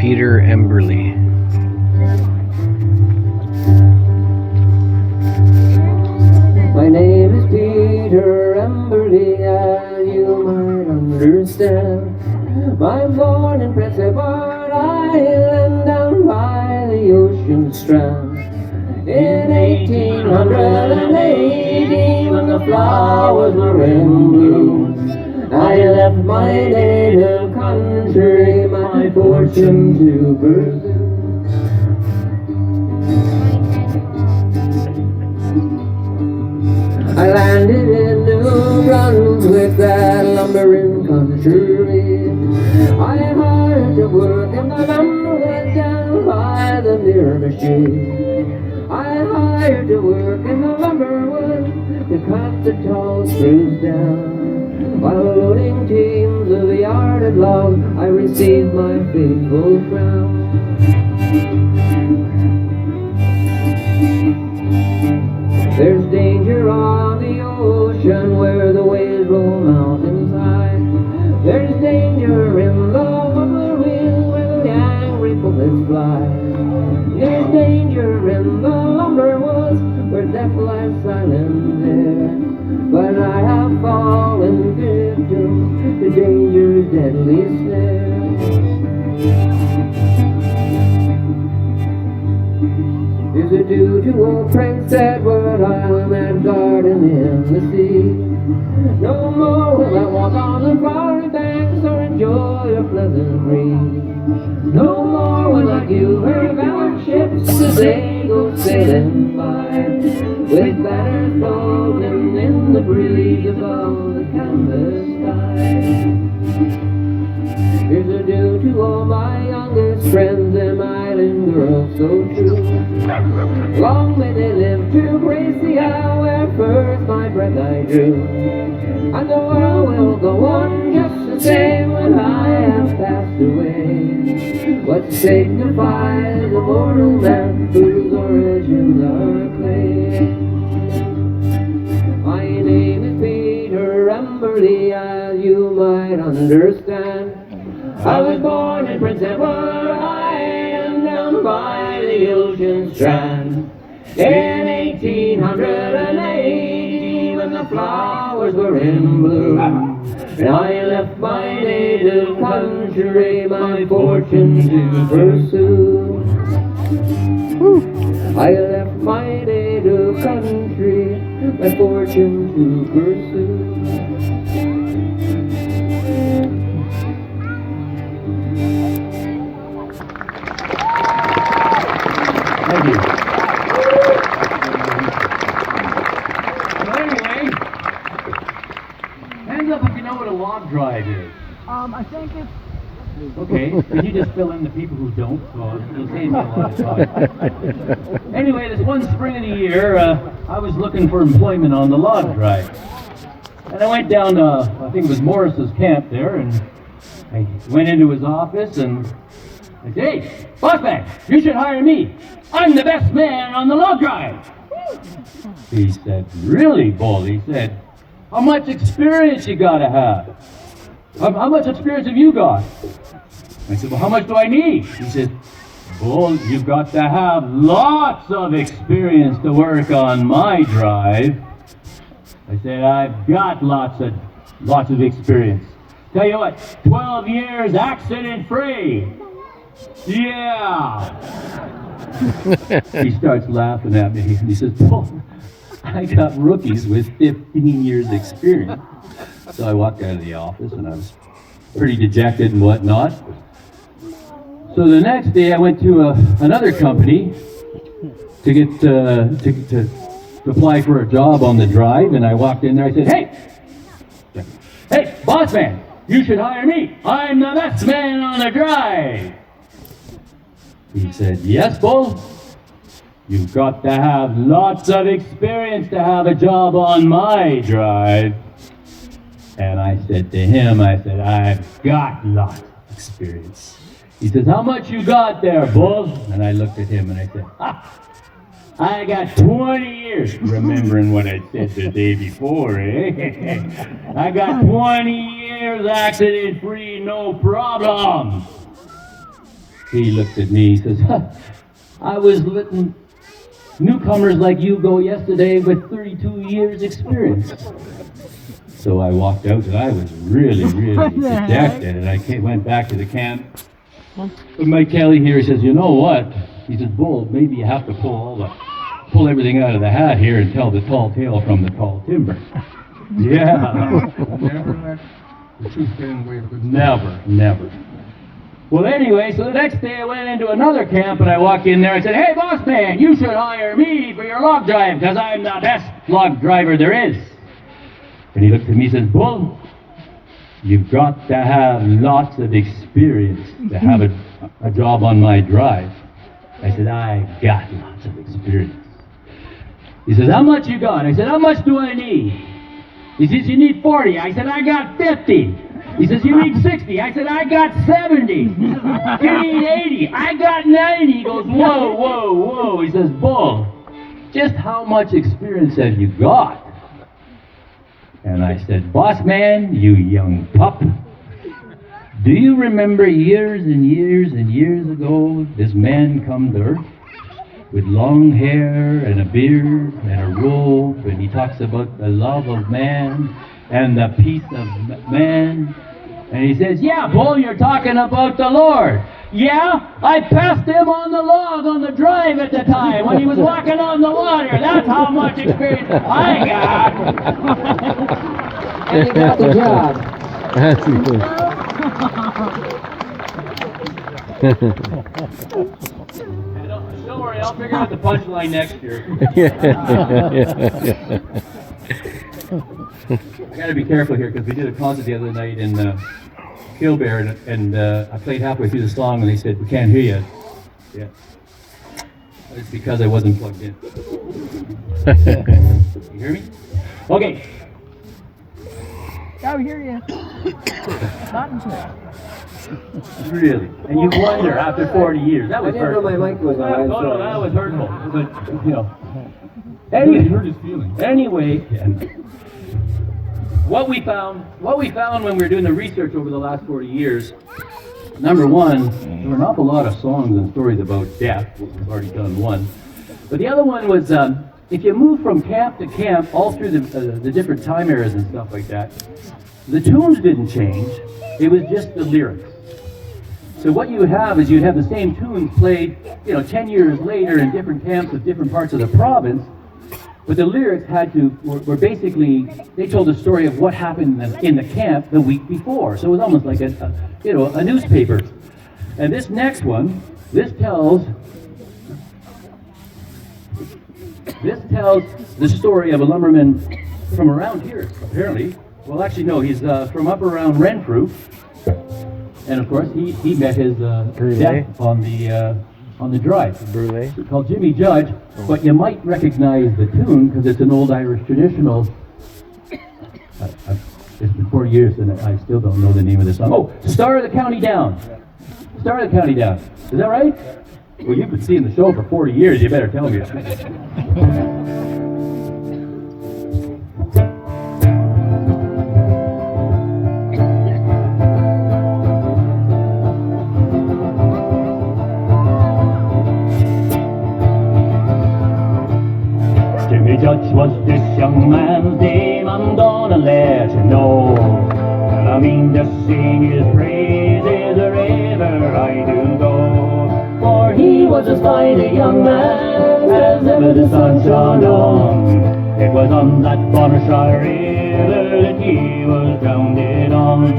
Peter Emberley. My name is Peter Emberley, as you might understand. I'm born in Prince Edward Island, down by the ocean strand. In 1880, when the flowers were in bloom, I left my native country, my fortune to pursue. I landed in New Brunswick, that lumbering country. I hired to work in the lumberwood down by the Miramichi. I hired to work in the lumberwood to cut the tall spruce down. While loading teams of yarded logs, I received my faithful crown. There's danger on the ocean where the waves roll mountains high. There's danger in the whirlwind where the angry bullets fly. There's danger in the lumber woods where death lies silent there. But I have fallen victim to danger's deadly snare. Is it due to old Prince Edward Island, that garden in the sea? No more will I walk on the flowery banks or enjoy a pleasant breeze. No more will I view her gallant ships as they go sailing by, with banners floating in the breeze above the canvas sky. Here's a due to all my youngest friends, them island girls so true. Long may they live to grace the hour where first my breath I drew. And the world will go on just the same when I have passed away. What signifies a mortal man whose origins are clay? My name is Peter Emberley, as you might understand. I was born in Prince Edward Island, down by the ocean strand. In 1880, when the flowers were in bloom, and I left my native country, my fortune to pursue. I left my native country, my fortune to pursue. Thank you. So anyway, hands up if you know what a log drive is. I think it's... Okay, could you just fill in the people who don't? So it'll save me a lot of time. Anyway, this one spring of the year, I was looking for employment on the log drive. And I went down to, I think it was Morris's camp there, and I went into his office and I said, "Hey, boss man, you should hire me. I'm the best man on the log drive." He said, "Really, Bull?" He said, "How much experience you gotta have? How much experience have you got?" I said, "Well, how much do I need?" He said, "Bull, you've got to have lots of experience to work on my drive." I said, "I've got lots of experience. Tell you what, 12 years accident-free." "Yeah." He starts laughing at me and he says, "Paul, I got rookies with 15 years experience." So I walked out of the office and I was pretty dejected and whatnot. So the next day I went to another company to get to apply for a job on the drive, and I walked in there. I said, "Hey, boss man, you should hire me. I'm the best man on the drive." He said, "Yes, Bull, you've got to have lots of experience to have a job on my drive." And I said to him, "I've got lots of experience." He says, "How much you got there, Bull?" And I looked at him and I said, "I got 20 years." Remembering what I said the day before, eh? "I got 20 years accident-free, no problem." He looked at me, he says, I was letting newcomers like you go yesterday with 32 years experience. So I walked out and I was really, really dejected, and I went back to the camp. But Mike Kelly here, he says, you know what? He says, Bull, maybe you have to pull everything out of the hat here and tell the tall tale from the tall timber. Yeah. Never let the truth get in the way of good. Never. Well, anyway, so the next day I went into another camp and I walked in there and said, hey, boss man, you should hire me for your log drive because I'm the best log driver there is. And he looked at me and says, Bull, you've got to have lots of experience to have a job on my drive. I said, I got lots of experience. He says, how much you got? I said, how much do I need? He says, you need 40. I said, I got 50. He says, you need 60. I said, I got 70. You need 80. I got 90. He goes, whoa. He says, Bull, just how much experience have you got? And I said, boss man, you young pup, do you remember years and years ago, this man come to earth with long hair and a beard and a robe, and he talks about the love of man and the peace of man. And he says, yeah, Bull, you're talking about the Lord. Yeah, I passed him on the log on the drive at the time when he was walking on the water. That's how much experience I got. And he got the job. That's good. Don't worry, I'll figure out the punchline next year. I gotta be careful here because we did a concert the other night in Killbear, and I played halfway through the song and they said, we can't hear you. Yeah. It's because I wasn't plugged in. You hear me? Okay. I hear you. Not in Really? And you wonder after 40 years. That I was didn't know hurtful. my mic was on. No, that was hurtful. But, you know. Really hurt his feelings. Anyway, what we found when we were doing the research over the last 40 years, number one, there were an awful lot of songs and stories about death. We've already done one. But the other one was, if you move from camp to camp, all through the different time eras and stuff like that, the tunes didn't change. It was just the lyrics. So what you would have is you'd have the same tunes played, 10 years later in different camps of different parts of the province, but the lyrics were basically, they told the story of what happened in the camp the week before. So it was almost like a newspaper. And this next one, this tells the story of a lumberman from around here, apparently. Well, actually, no, he's from up around Renfrew. And of course, he met his death on the drive. Brûlé. It's called Jimmy Judge, but you might recognize the tune because it's an old Irish traditional. It's been 40 years and I still don't know the name of the song. Oh, Star of the County Down. Star of the County Down. Is that right? Well, you've been seeing the show for 40 years. You better tell me. Jimmy Judge was this young man's name, I'm gonna let you know. And I mean to sing his praises wherever I do go. For he was as fine a young man as ever the sun shone on. It was on that Bonnershire River that he was drowned on.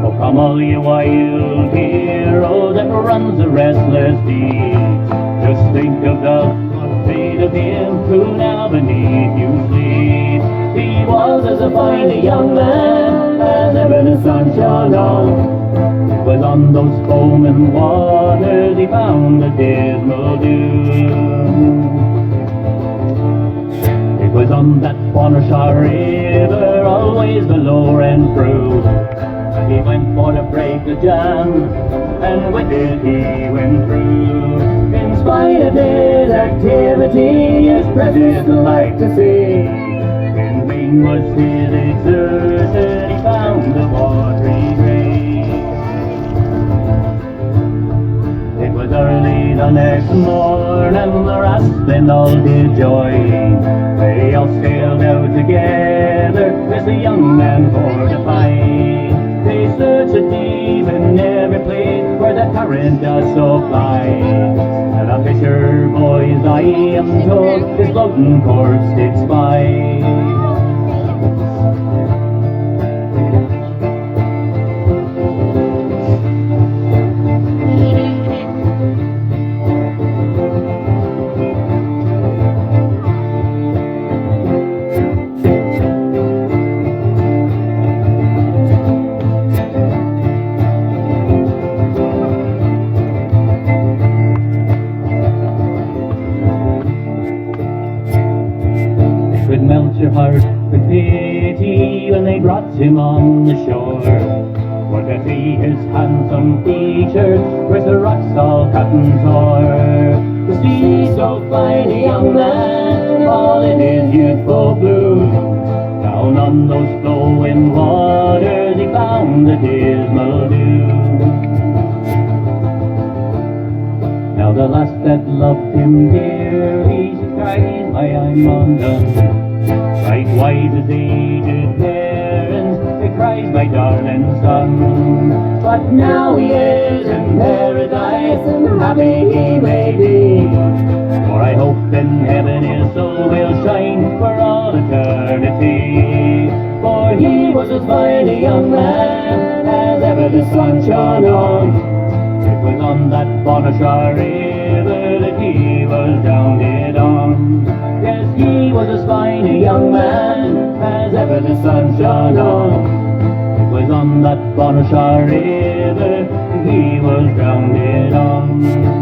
Oh, come all you wild heroes that runs the restless deep. Just think of the fate of him who now beneath you sleep. He was as fine a young man as ever the sun shone on. It was on those foaming waters he found the dismal doom. It was on that Bonnershire River, always below Renfrew. He went for to break the jam, and with it he went through. In spite of his activity, his presence like to see. In vain was his exertion, he found the watery grave. then all did join. They all sailed out together as the young man for to find. They searched deep in every place where the current does so fly. And the fisher boys, I am told, his floating corpse did spy. Could melt your heart with pity when they brought him on the shore. For to see his handsome features, where's the rocks all cut and tore. To see so fine a young man, all in his youthful bloom. Down on those flowing waters he found the dismal doom. Now the lass that loved him dearly, she cries, why I'm undone. Right wise as aged parents, they cries, my darling son. But now he is in paradise, and happy he may be. For I hope in heaven his soul will shine for all eternity. For he was as fine a young man as ever the sun shone on. It was on that Bonashar river that he was drowned on. Yes, he was as fine a young man as ever the sun shone on. It was on that Bonashar river that he was drowned on.